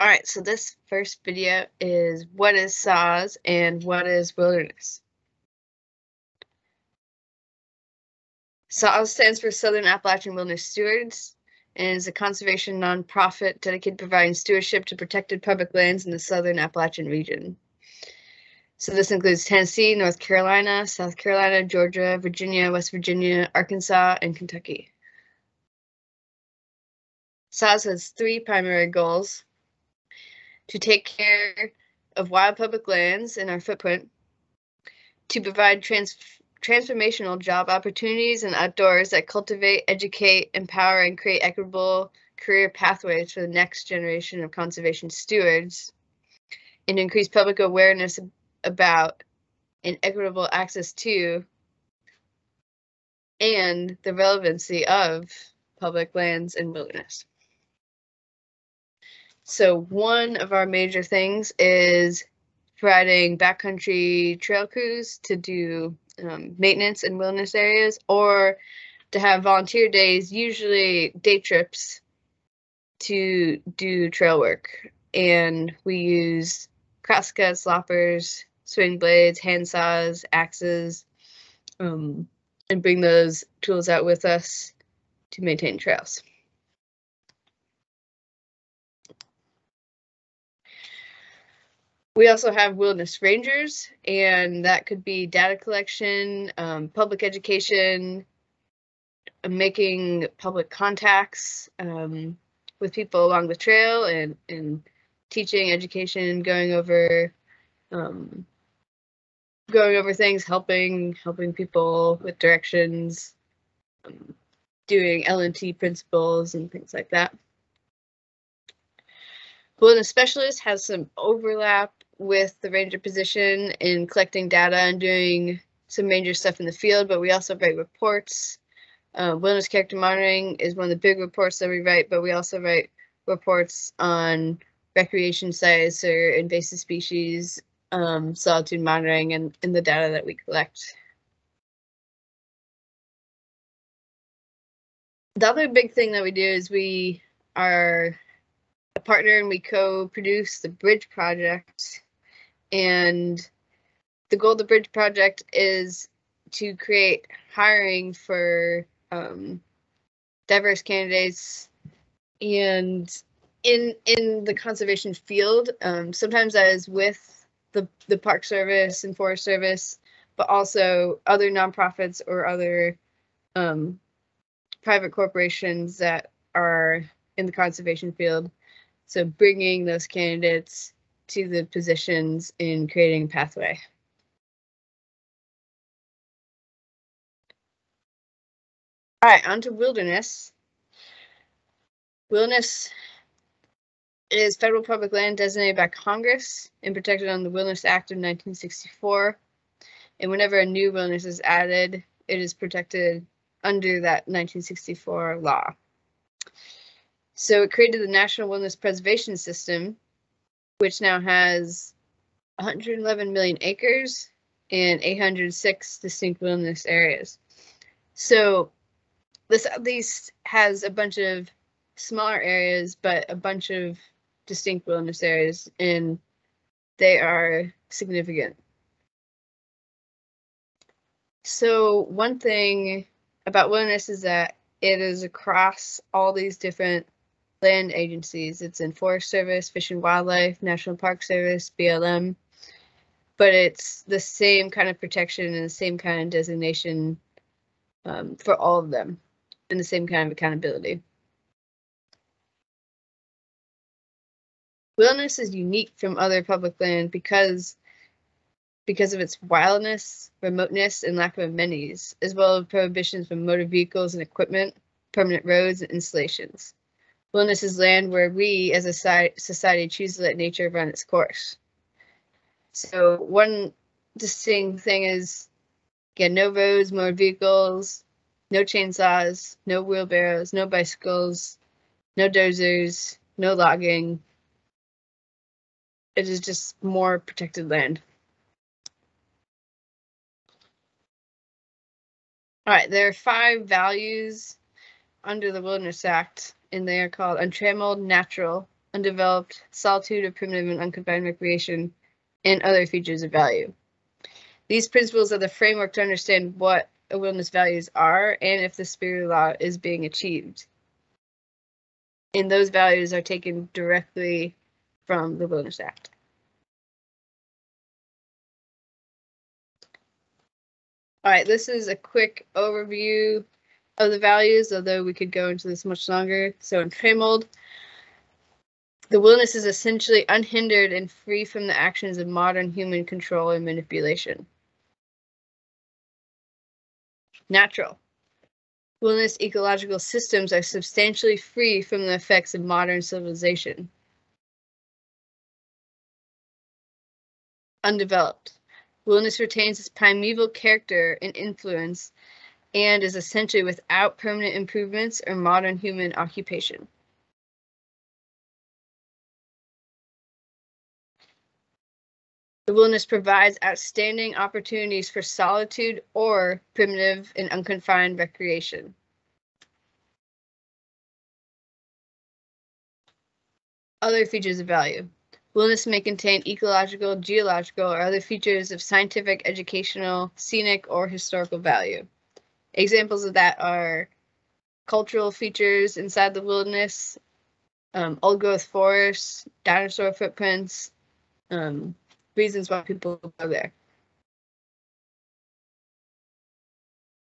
All right, so this first video is what is SAWS and what is wilderness? SAWS stands for Southern Appalachian Wilderness Stewards and is a conservation nonprofit dedicated to providing stewardship to protected public lands in the Southern Appalachian region. So this includes Tennessee, North Carolina, South Carolina, Georgia, Virginia, West Virginia, Arkansas, and Kentucky. SAWS has three primary goals: to take care of wild public lands in our footprint, to provide transformational job opportunities and outdoors that cultivate, educate, empower, and create equitable career pathways for the next generation of conservation stewards, and increase public awareness about and equitable access to and the relevancy of public lands and wilderness. So one of our major things is providing backcountry trail crews to do maintenance in wilderness areas, or to have volunteer days, usually day trips, to do trail work. And we use crosscuts, loppers, swing blades, handsaws, axes, and bring those tools out with us to maintain trails. We also have wilderness rangers, and that could be data collection, public education, making public contacts with people along the trail, and teaching, education, going over things, helping people with directions, doing L&T principles and things like that. Wilderness specialist has some overlap with the ranger position in collecting data and doing some ranger stuff in the field, but we also write reports. Wilderness character monitoring is one of the big reports that we write, but we also write reports on recreation sites or invasive species, solitude monitoring, and the data that we collect. The other big thing that we do is we are a partner and we co-produce the Bridge Project. And the goal of the Bridge Project is to create hiring for diverse candidates and in the conservation field. Sometimes that is with the Park Service and Forest Service, but also other nonprofits or other private corporations that are in the conservation field. So bringing those candidates to the positions in creating a pathway. All right, on to wilderness. Wilderness is federal public land designated by Congress and protected under the Wilderness Act of 1964. And whenever a new wilderness is added, it is protected under that 1964 law. So it created the National Wilderness Preservation System, which now has 111 million acres and 806 distinct wilderness areas. So the Southeast has a bunch of smaller areas, but a bunch of distinct wilderness areas, and they are significant. So one thing about wilderness is that it is across all these different land agencies. It's in Forest Service, Fish and Wildlife, National Park Service, BLM, but it's the same kind of protection and the same kind of designation for all of them, and the same kind of accountability. Wilderness is unique from other public land because of its wildness, remoteness, and lack of amenities, as well as prohibitions from motor vehicles and equipment, permanent roads, and installations. Wilderness is land where we, as a society, choose to let nature run its course. So one distinct thing is, again, no roads, motor vehicles, no chainsaws, no wheelbarrows, no bicycles, no dozers, no logging. It is just more protected land. All right, there are 5 values under the Wilderness Act, and they are called untrammeled, natural, undeveloped, solitude of primitive and unconfined recreation, and other features of value. These principles are the framework to understand what a wilderness values are and if the spirit of law is being achieved. And those values are taken directly from the Wilderness Act. All right, this is a quick overview of the values, although we could go into this much longer. So in Tramold, the wilderness is essentially unhindered and free from the actions of modern human control and manipulation. Natural. Wilderness ecological systems are substantially free from the effects of modern civilization. Undeveloped. Wilderness retains its primeval character and influence and is essentially without permanent improvements or modern human occupation. The wilderness provides outstanding opportunities for solitude or primitive and unconfined recreation. Other features of value. Wilderness may contain ecological, geological, or other features of scientific, educational, scenic, or historical value. Examples of that are cultural features inside the wilderness, old growth forests, dinosaur footprints, reasons why people go there.